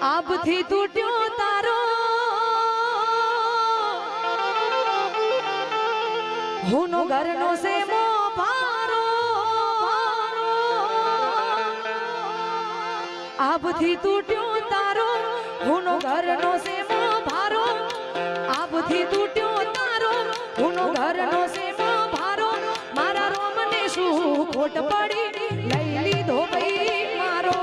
આબથી તૂટ્યો તારો હુનો ઘરનો સેમો ભારો આબથી તૂટ્યો તારો હુનો ઘરનો સેમો ભારો આબથી તૂટ્યો તારો હુનો ઘરનો સેમો ભારો મારા રોમને શું ખોટ પડી લઈ લીધો ભાઈ મારો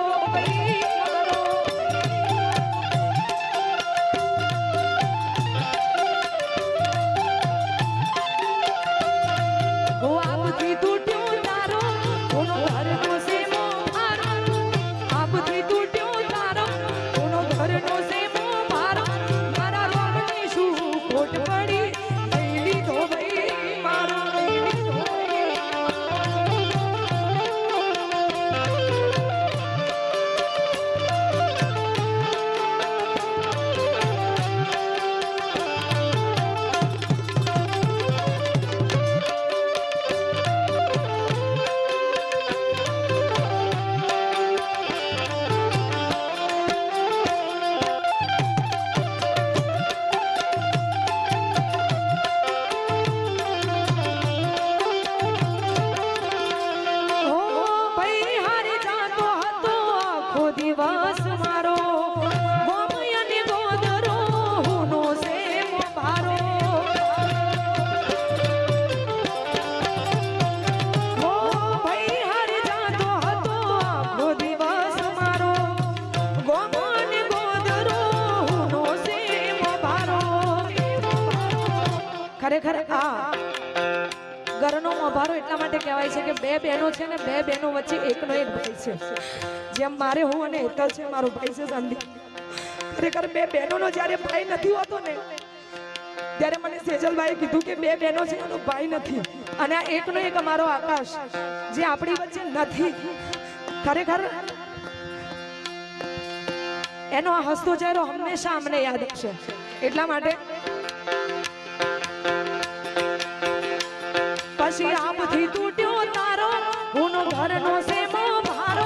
ખરેખર આ ઘરનો મોભારો એટલા માટે કહેવાય છે કે બે બહેનો છે ને બે બહેનો વચ્ચે એકનો એક ભાઈ છે જેમ મારે હું અને હેતલ છે મારો ભાઈ છે સંદીપ ખરેખર બે બહેનોનો જ્યારે ભાઈ નથી હોતો ને ત્યારે મને સેજલભાઈએ કીધું કે બે બહેનો છે એનો ભાઈ નથી અને આ એકનો એક અમારો આકાશ જે આપણી વચ્ચે નથી ખરેખર એનો આ હસતો ચહેરો હંમેશા અમને યાદ આવશે એટલા માટે પછી આબથી તૂટ્યો તારો હુનો ઘરનો સેમો ભારો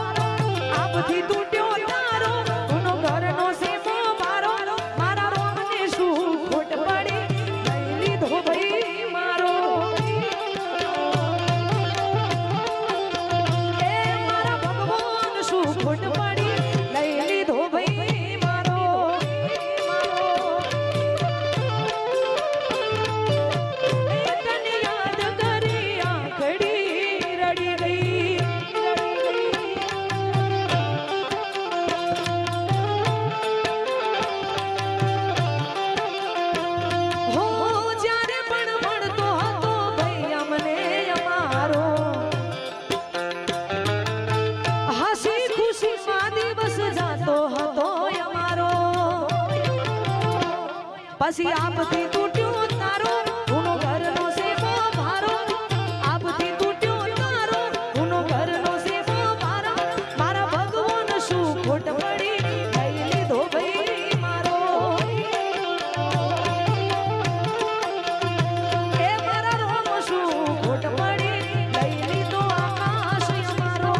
આબથી તૂટ્યો તારો હુનો ઘરનો સેમો ભારો મારા રોમને શું ખોટ પડી લઈ લીધો ભાઈ મારો એ મારા ભગવાન શું ખોટ પડી લઈ લીધો ભાઈ મારો તને યાદ કરી આંખડી રડી ગઈ હો જ્યારે પણ મળતો હતો ભાઈ અમને અમારો હસી ખુશીમાં દિવસ જાતો હતો અમારો પછી આપથી તૂટ્યો તારો હુનો ઘરનો સેમો ભારો આપથી તૂટ્યો તારો હુનો ઘરનો સેમો ભારો મારા ભગવાન શું ખોટ પડી લઈ લીધો ભાઈ મારો એ મારા રોમ શું ખોટ પડી લઈ લીધો આકાશ અમારો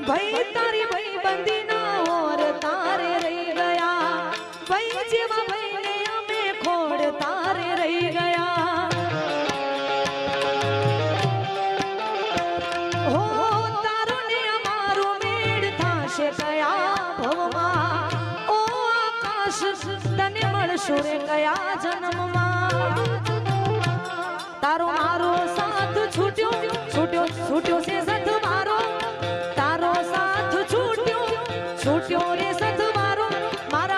ભાઈ તારી ભાઈ બંદી ના ઓર તારે રહી ગયા ભાઈ જેવા ભાઈને અમે ખોડ તારે રહી ગયા હો તારો ને અમારો મેળ થાશે કયા ભવમાં ઓ આકાશ તને મળશું રે કયા જન્મમાં તારો મારો સાથ છૂટ્યો છૂટ્યો છૂટ્યો છે સત મારો તારો સાથ છૂટ્યો છૂટ્યો રે સત મારો મારા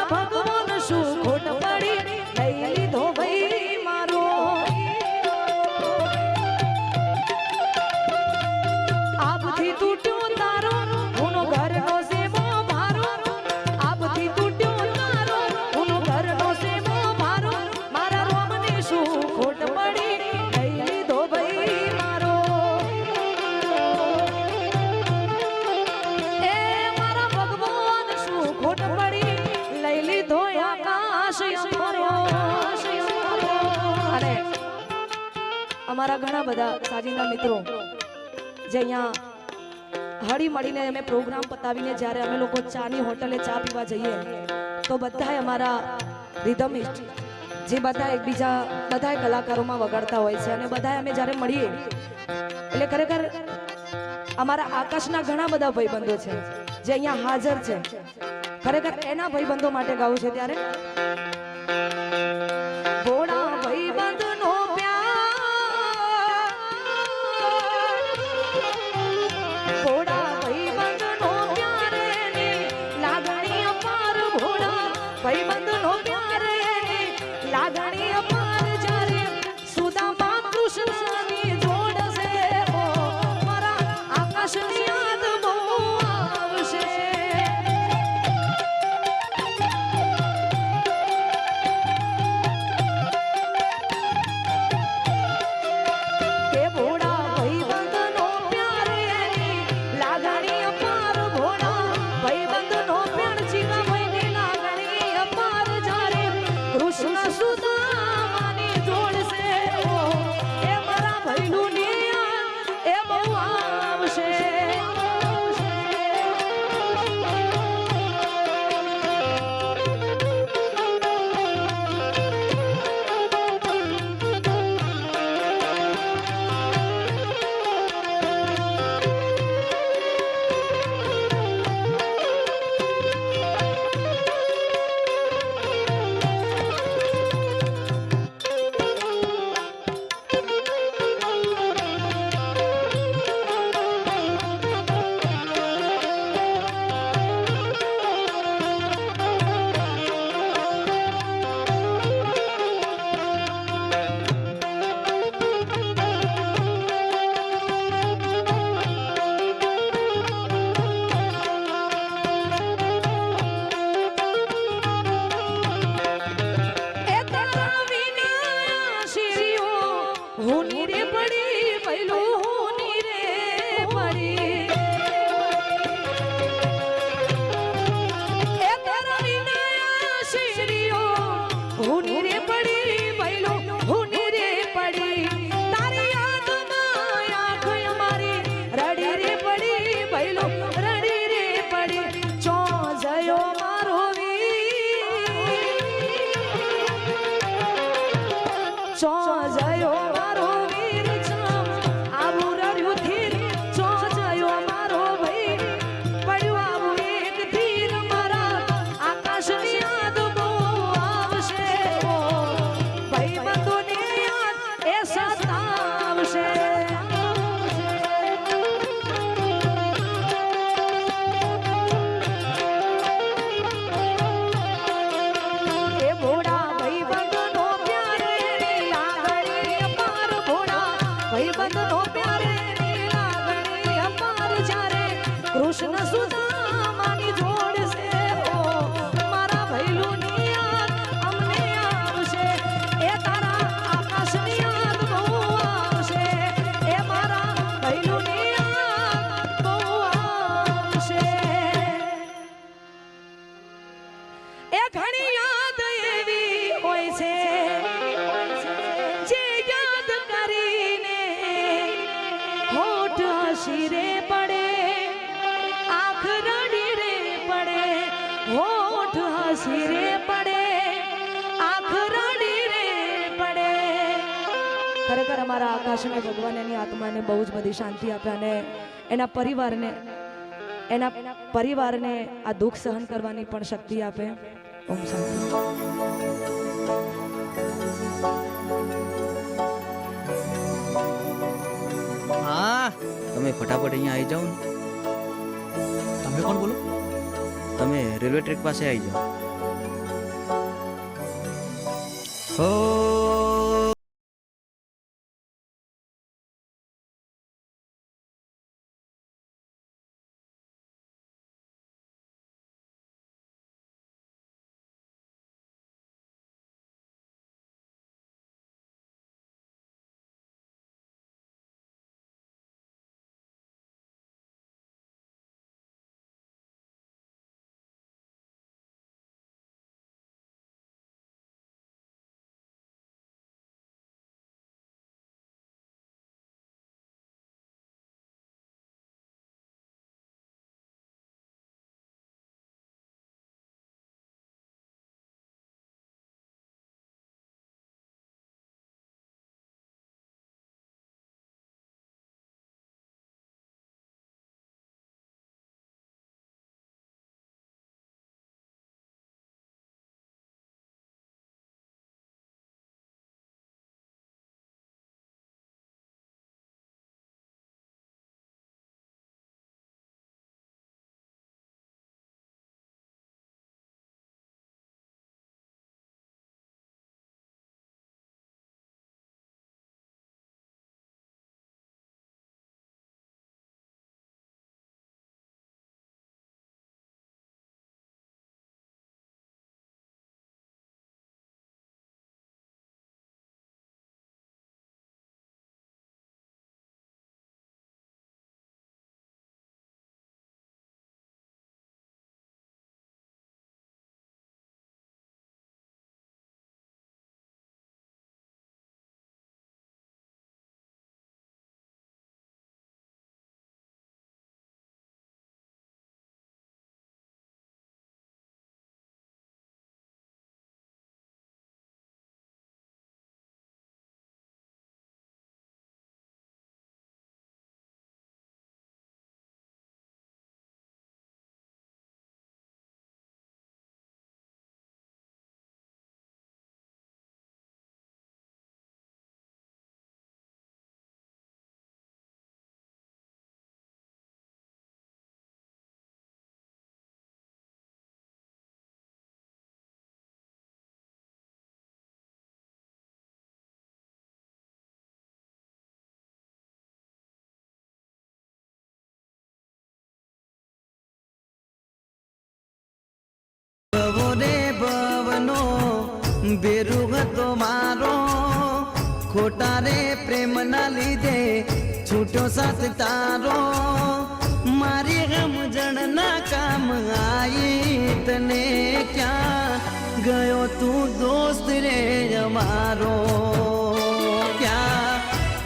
આશય અમારો અને અમારા ઘણા બધા સાજીના મિત્રો જે અહીંયા હળી મળીને અમે પ્રોગ્રામ પતાવીને જ્યારે અમે લોકો ચાની હોટલે ચા પીવા જઈએ તો બધાય અમારા રિધમિસ્ટ જે બધા એકબીજા બધા કલાકારોમાં વગાડતા હોય છે અને બધા અમે જ્યારે મળીએ એટલે ખરેખર અમારા આકાશના ઘણા બધા ભાઈબંધો છે જે અહીંયા હાજર છે ખરેખર એના ભાઈબંધો માટે ગાવું છે ત્યારે ભોળા ભાઈબંધનો પ્યાર ભોળા ભાઈબંધનો પ્યાર ને લાગણી અપાર ભોળા ભાઈબંધનો પ્યાર ને લાગણી અપાર જ્યારે સુદામા કૃષ્ણની જોડ છે ઓ મારા આકાશની યાદ બહુ આવશે કૃષ્ણ સુદામાની જોડ છે ઓ મારા ભૈલુની યાદ અમને આવશે એ તારા આકાશની યાદ બહુ આવશે એ મારા ભૈલુની યાદ બહુ આવશે એ ઘણી યાદ એવી હોય છે જે યાદ કરીને હોઠ હસી રે પડે હોઠ હસી રે પડે આંખ રડી રે પડે ખરેખર અમારા આકાશને ભગવાન એની આત્માને બહુ જ બધી શાંતિ આપે અને એના પરિવારને આ દુઃખ સહન કરવાની પણ શક્તિ આપે ઓમ શાંતિ હા તમે ફટાફટ અહીંયા આવી જાઓ ને તમે કોણ બોલો તમે રેલવે ટ્રેક પાસે આવી જાઓ હો બેરુ હતો મારો ખોટા રે પ્રેમ ના લીધે છૂટો સાથ તારો મારી સમજણ ના કામ આઈ તને ક્યાં ગયો તું દોસ્ત રે અમારો ક્યાં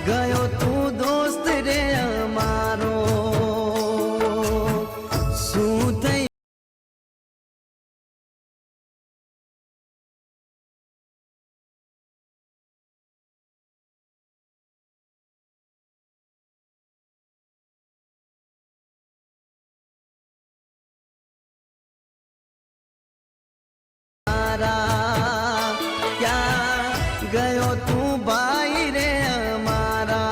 ગયો તું દોસ્ત રે અમારો શું થઈ ક્યાં ગયો તું ભાઈ રે અમારા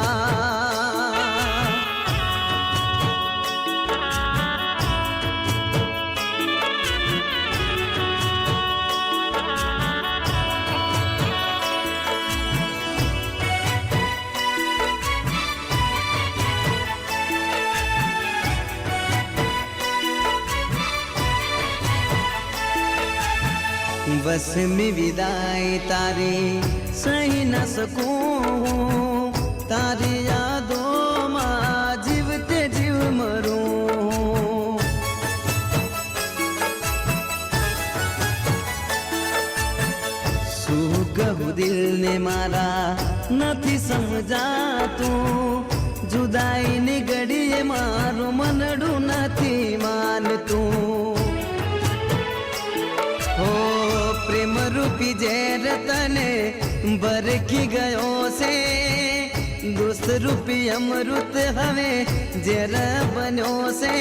बस में विदाई तारी सही न सकूं तारी यादों में जीवते जीव मरूं શું કહું દિલ ને મારા નથી સમજાતું જુદાઈની ઘડીએ મારું મનડું નથી માનતું हो प्रेम रूपी ઝેર તને બરખી ગયો છે દોસ્ત રૂપી અમૃત હવે ઝેર બન્યો છે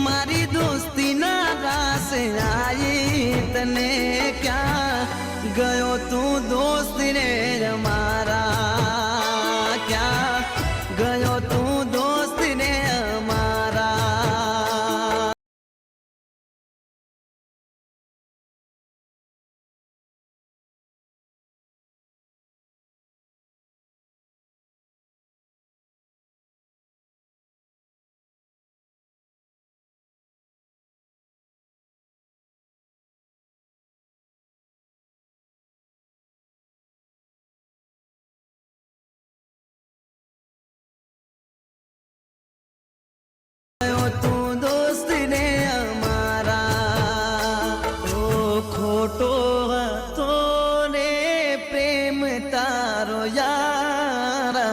મારી દોસ્તી ના રાસ આઈ તને ક્યાં ગયો તું દોસ્ત રે અમારા ક્યાં ગયો તું દોસ્ત રે અમારા તું દોસ્ત ને અમારા ઓ ખોટો હતો ને પ્રેમ તારો યારા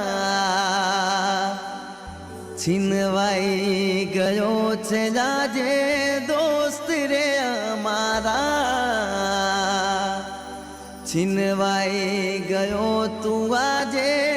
છીનવાઈ ગયો છે જાજે દોસ્ત રે અમારા છીનવાઈ ગયો તું આજે